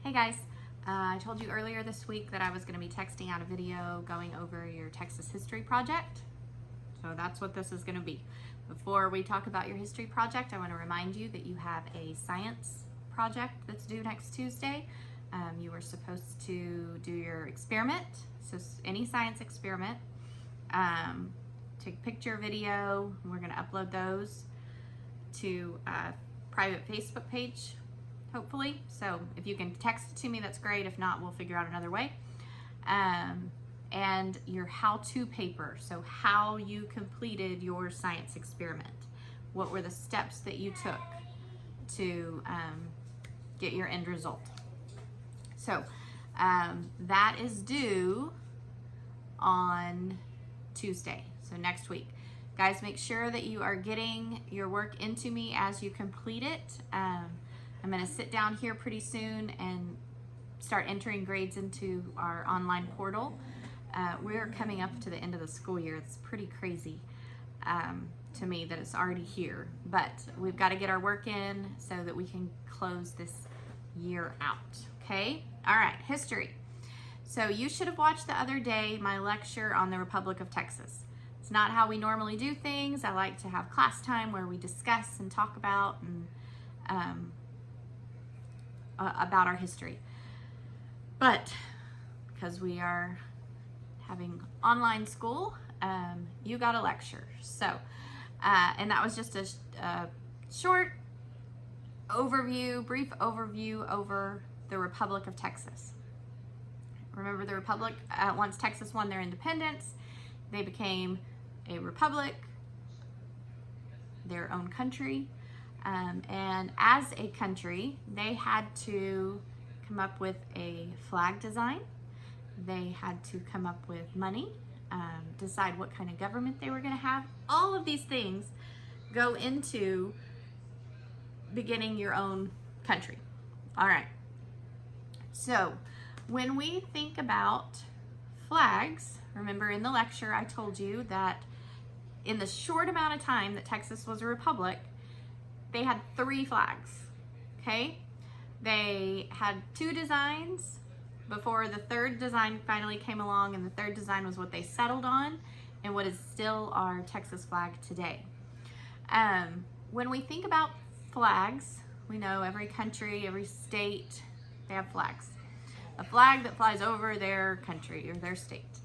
Hey guys, I told you earlier this week that I was going to be texting out a video going over your Texas history project. So that's what this is going to be. Before we talk about your history project, I want to remind you that you have a science project that's due next Tuesday. You were supposed to do your experiment, so any science experiment. Take a picture, video. We're going to upload those to a private Facebook page, hopefully. So if you can text it to me, that's great. If not, we'll figure out another way. And your how-to paper, so how you completed your science experiment. What were the steps that you took to get your end result? So that is due on Tuesday, so next week. Guys, make sure that you are getting your work into me as you complete it. I'm going to sit down here pretty soon and start entering grades into our online portal. We're coming up to the end of the school year. It's pretty crazy to me that it's already here, but we've got to get our work in so that we can close this year out, okay? All right, history. So you should have watched the other day my lecture on the Republic of Texas. It's not how we normally do things. I like to have class time where we discuss and talk about about our history. But because we are having online school, you got a lecture. So, and that was just a short overview, brief overview over the Republic of Texas. Remember the Republic, once Texas won their independence, they became a republic, their own country. And as a country, they had to come up with a flag design. They had to come up with money, decide what kind of government they were going to have. All of these things go into beginning your own country. All right. So when we think about flags, remember in the lecture I told you that in the short amount of time that Texas was a republic, they had 3 flags, okay? They had 2 designs before the 3rd design finally came along, and the 3rd design was what they settled on and what is still our Texas flag today. When we think about flags, we know every country, every state, they have flags. A flag that flies over their country or their state.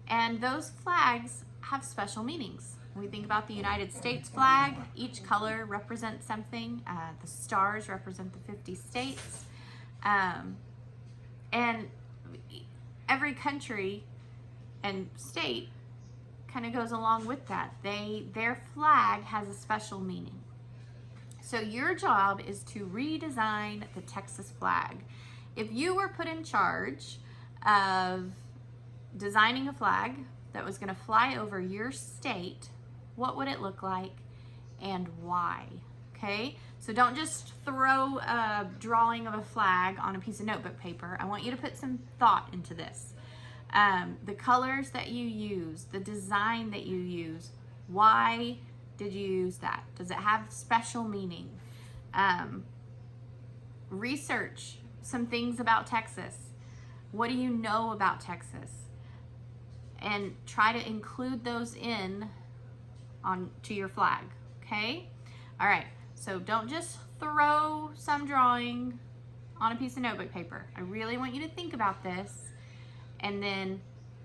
And those flags have special meanings. When we think about the United States flag, each color represents something. The stars represent the 50 states. And every country and state kind of goes along with that. Their flag has a special meaning. So your job is to redesign the Texas flag. If you were put in charge of designing a flag that was going to fly over your state, what would it look like and why? Okay, so don't just throw a drawing of a flag on a piece of notebook paper. I want you to put some thought into this. The colors that you use, the design that you use, why did you use that? Does it have special meaning? Research some things about Texas. What do you know about Texas? And try to include those in to your flag, okay? All right, so don't just throw some drawing on a piece of notebook paper. I really want you to think about this, and then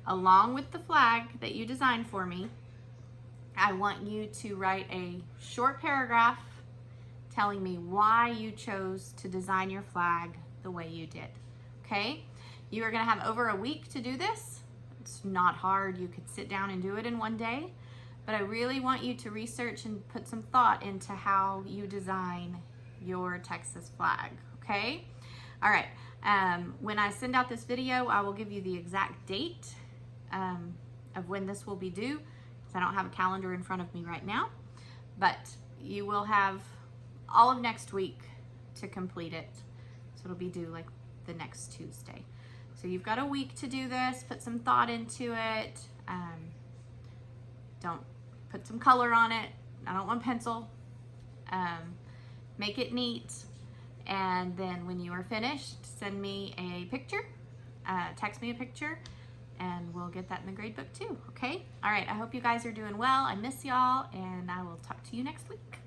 along with the flag that you designed for me, I want you to write a short paragraph telling me why you chose to design your flag the way you did, okay? You are gonna have over a week to do this. It's not hard. You could sit down and do it in one day, but I really want you to research and put some thought into how you design your Texas flag, okay? All right, when I send out this video, I will give you the exact date of when this will be due, because I don't have a calendar in front of me right now, but you will have all of next week to complete it. So it'll be due like the next Tuesday. So you've got a week to do this. Put some thought into it. Don't put some color on it. I don't want pencil. Make it neat And then when you are finished, send me a picture, text me a picture, and we'll get that in the grade book too, okay? All right, I hope you guys are doing well. I miss y'all, and I will talk to you next week.